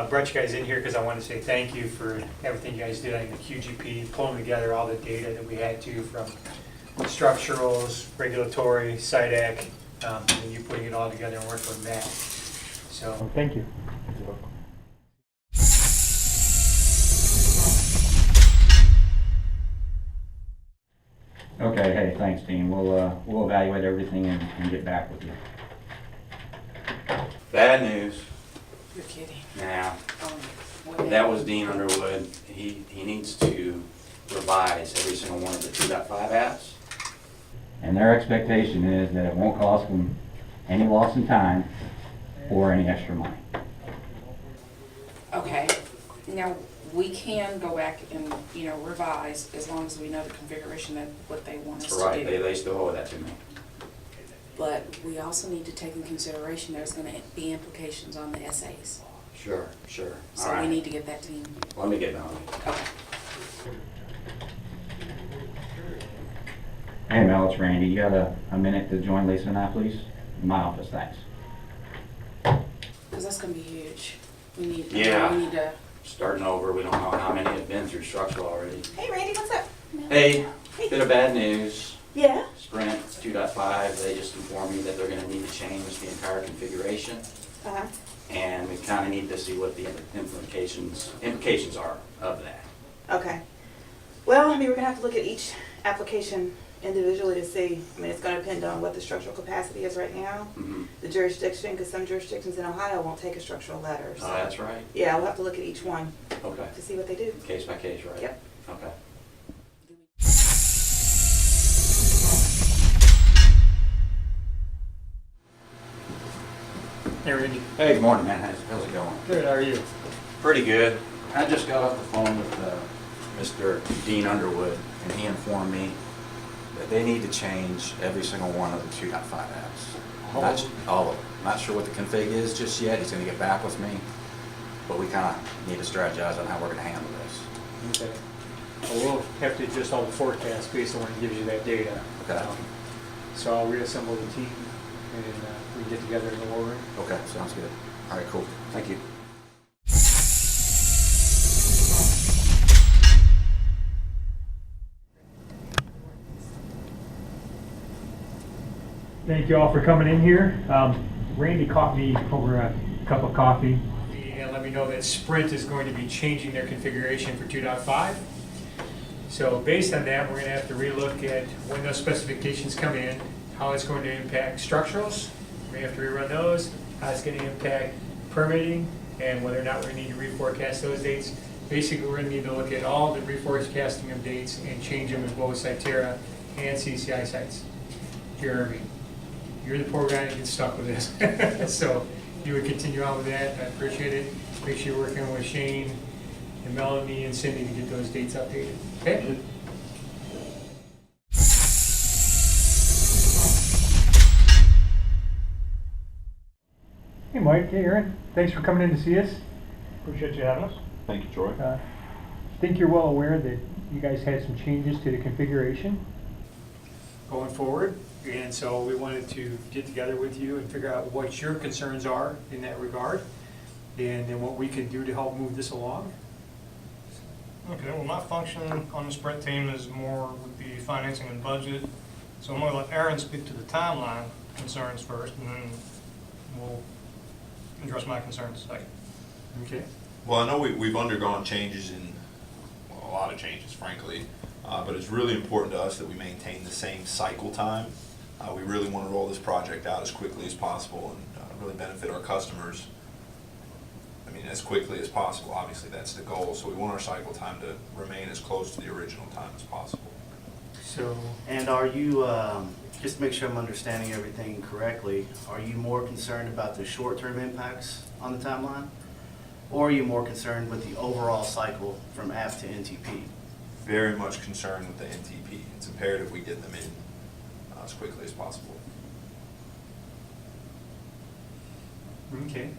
brought you guys in here because I want to say thank you for everything you guys did on the QGP, pulling together all the data that we had to from structurals, regulatory, SIDAC, and you putting it all together and working with Matt. So thank you. Okay, hey, thanks, team. We'll evaluate everything and get back with you. Bad news. You're kidding. Now, What that was Dean Underwood. He needs to revise every single one of the 2.5 apps. And their expectation is that it won't cost them any loss in time or any extra money. Okay, now we can go back and, revise as long as we know the configuration of what they want us to do. Right, they still owe that to me. But we also need to take in consideration there's gonna be implications on the essays. Sure. All So right. we need to get that to you. Let me get going. Okay. Hey, Mel, it's Randy. You got a minute to join Lisa and I, please? In my office, thanks. Because that's gonna be huge. We need to. Starting over, we don't know how many have been through structural already. Hey Randy, what's up? Hey, bit of bad news. Yeah? Sprint 2.5, they just informed me that they're gonna need to change the entire configuration. Uh-huh. And we kinda need to see what the implications are of that. Okay. Well, we're gonna have to look at each application individually to see. It's gonna depend on what the structural capacity is right now, Mhm. the jurisdiction, because some jurisdictions in Ohio won't take a structural letter. So, Oh, that's right. yeah, we'll have to look at each one Okay. to see what they do. Case by case, right? Yep. Okay. Hey, Randy. Hey, good morning, man. How's it going? Good, how are you? Pretty good. I just got off the phone with Mr. Dean Underwood, and he informed me that they need to change every single one of the 2.5 apps. All of them. Not sure what the config is just yet. He's going to get back with me, but we kind of need to strategize on how we're going to handle this. Okay. Well, we'll have to adjust all the forecasts based on when it gives you that data. Okay. So I'll reassemble the team and we can get together in the war room. Okay, sounds good. All right, cool. Thank you. Thank you all for coming in here. Randy caught me over a cup of coffee and let me know that Sprint is going to be changing their configuration for 2.5. So based on that, we're going to have to relook at when those specifications come in, how it's going to impact structurals. We have to rerun those, how it's going to impact permitting, and whether or not we need to reforecast those dates. Basically, we're going to need to look at all the reforecasting of dates and change them in both Cytera and CCI sites. Jeremy, you're the poor guy that gets stuck with this. So you would continue on with that. I appreciate it. Make sure you're working with Shane and Melanie and Cindy to get those dates updated. Okay? Hey Mike, hey Aaron. Thanks for coming in to see us. Appreciate you having us. Thank you, Troy. I think you're well aware that you guys had some changes to the configuration going forward. And so we wanted to get together with you and figure out what your concerns are in that regard and then what we can do to help move this along. Okay, well, my function on the Sprint team is more with the financing and budget. So I'm going to let Aaron speak to the timeline concerns first, and then we'll address my concerns second. Okay. Well, I know we've undergone changes a lot of changes, frankly, but it's really important to us that we maintain the same cycle time. We really want to roll this project out as quickly as possible and really benefit our customers. As quickly as possible. Obviously, that's the goal. So we want our cycle time to remain as close to the original time as possible. So, And are you, just to make sure I'm understanding everything correctly, are you more concerned about the short-term impacts on the timeline? Or are you more concerned with the overall cycle from app to NTP? Very much concerned with the NTP. It's imperative we get them in as quickly as possible. okay.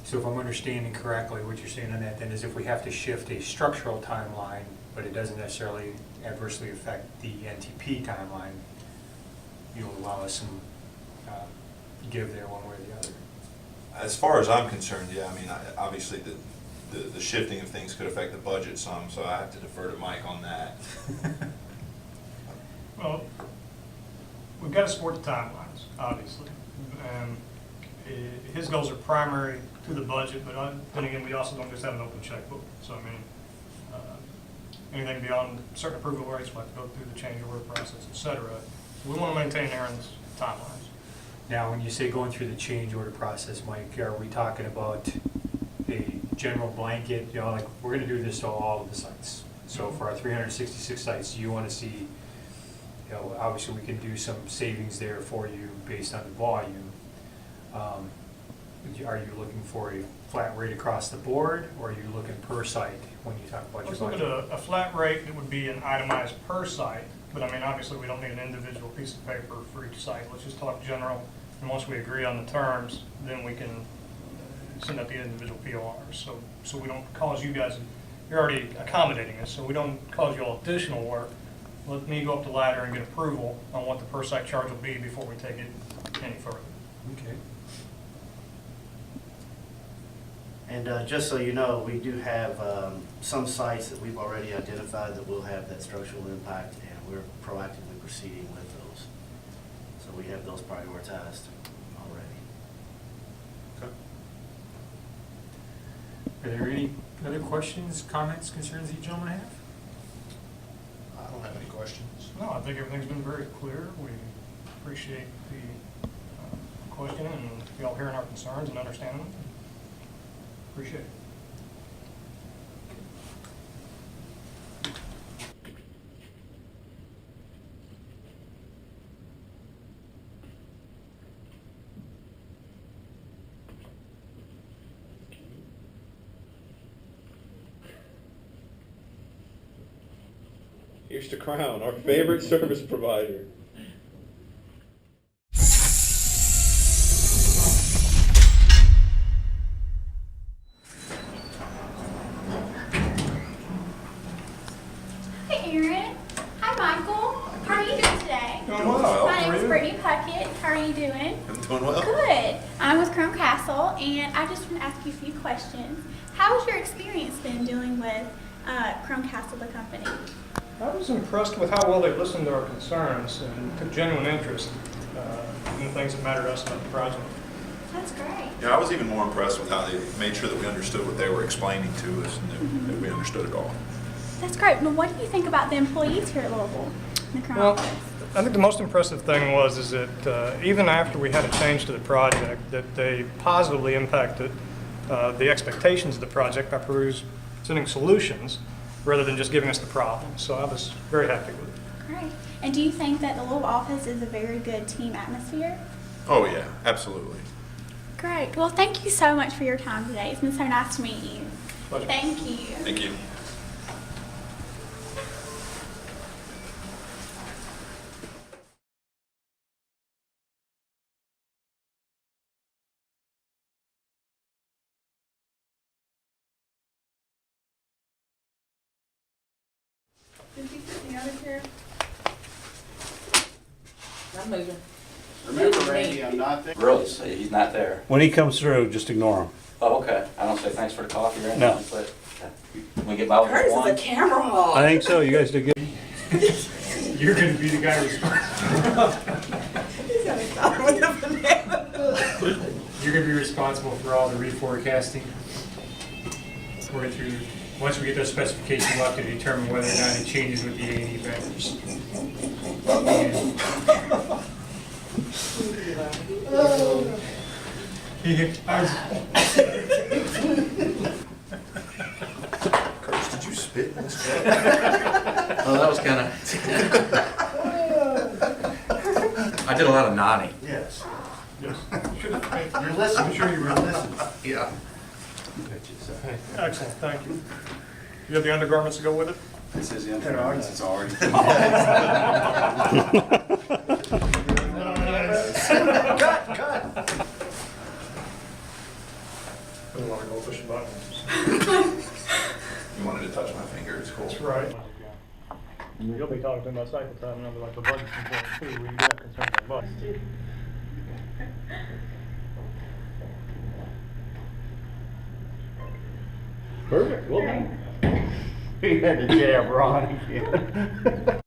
So if I'm understanding correctly, what you're saying on that then is if we have to shift a structural timeline, but it doesn't necessarily adversely affect the NTP timeline, you'll allow us some give there one way or the other. As far as I'm concerned, yeah, I mean, obviously the shifting of things could affect the budget some, so I have to defer to Mike on that. Well, we've got to support the timelines, obviously. And his goals are primary to the budget, but then again, we also don't just have an open checkbook. So, I mean, anything beyond certain approval rates, we'll have to go through the change order process, et cetera. So we want to maintain Aaron's timelines. Now, when you say going through the change order process, Mike, are we talking about a general blanket, you know, like, we're gonna do this to all of the sites? So for our 366 sites, you wanna see, you know, obviously we can do some savings there for you based on the volume. Are you looking for a flat rate across the board, or are you looking per site when you talk about your Let's budget? look at a flat rate that would be an itemized per site, but I mean, obviously, we don't need an individual piece of paper for each site. Let's just talk general, and once we agree on the terms, then we can send out the individual PORs. So we don't cause you guys, you're already accommodating us, so we don't cause you all additional work. Let me go up the ladder and get approval on what the per site charge will be before we take it any further. Okay. And just so you know, we do have some sites that we've already identified that will have that structural impact, and we're proactively proceeding with those. So we have those prioritized already. Are there any other questions, comments, concerns that you gentlemen have? I don't have any questions. No, I think everything's been very clear. We appreciate the question and y'all hearing our concerns and understanding them. Appreciate it. Here's the crown, our favorite service provider. Hi, Aaron. Hi, Michael. How are you doing today? Doing well. My How are name is you? Brittany Puckett. How are you doing? I'm doing well. Good. I'm with Chrome Castle, and I just want to ask you a few questions. How has your experience been dealing with Chrome Castle, the company? I was impressed with how well they listened to our concerns and took genuine interest in the things that matter to us about the project. That's great. Yeah, I was even more impressed with how they made sure that we understood what they were explaining to us and that we understood it all. That's great. Well, what do you think about the employees here at Louisville, in the Chrome Well, office? I think the most impressive thing is that even after we had a change to the project, that they positively impacted the expectations of the project by presenting solutions rather than just giving us the problem. So I was very happy with it. Great. And do you think that the Louisville office is a very good team atmosphere? Oh, yeah, absolutely. Great. Well, thank you so much for your time today. It's been so nice to meet you. Pleasure. Thank you. Thank you. Did you sit in the other chair? I'm moving. Remember, Randy, I'm not there. Really, say he's not there. When he comes through, just ignore him. Oh, okay. I don't say thanks for the coffee or anything, No. but can we get by with Curtis just is a one? camera hog. I think so. You guys did good. You're gonna be the guy responsible. He's gonna start with a banana. You're gonna be responsible for all the reforecasting. Working through, once we get those specifications, we'll have to determine whether or not it changes with the A&E vendors. Curtis, did you spit in this cup? Oh, that was kind of. I did a lot of nodding. Yes. Yes. You're listening. I'm sure you were listening. Yeah. Excellent. Thank you. You have the undergarments to go with it? This is the undergarments. It's already. Cut, cut. I don't want to go push the button. You wanted to touch my finger, it's cool. That's right. You'll be talking to him about cycle time, and I'll be like, the budget's important too. We do have concerns about budget. Perfect, well done. We had to jab Ron again.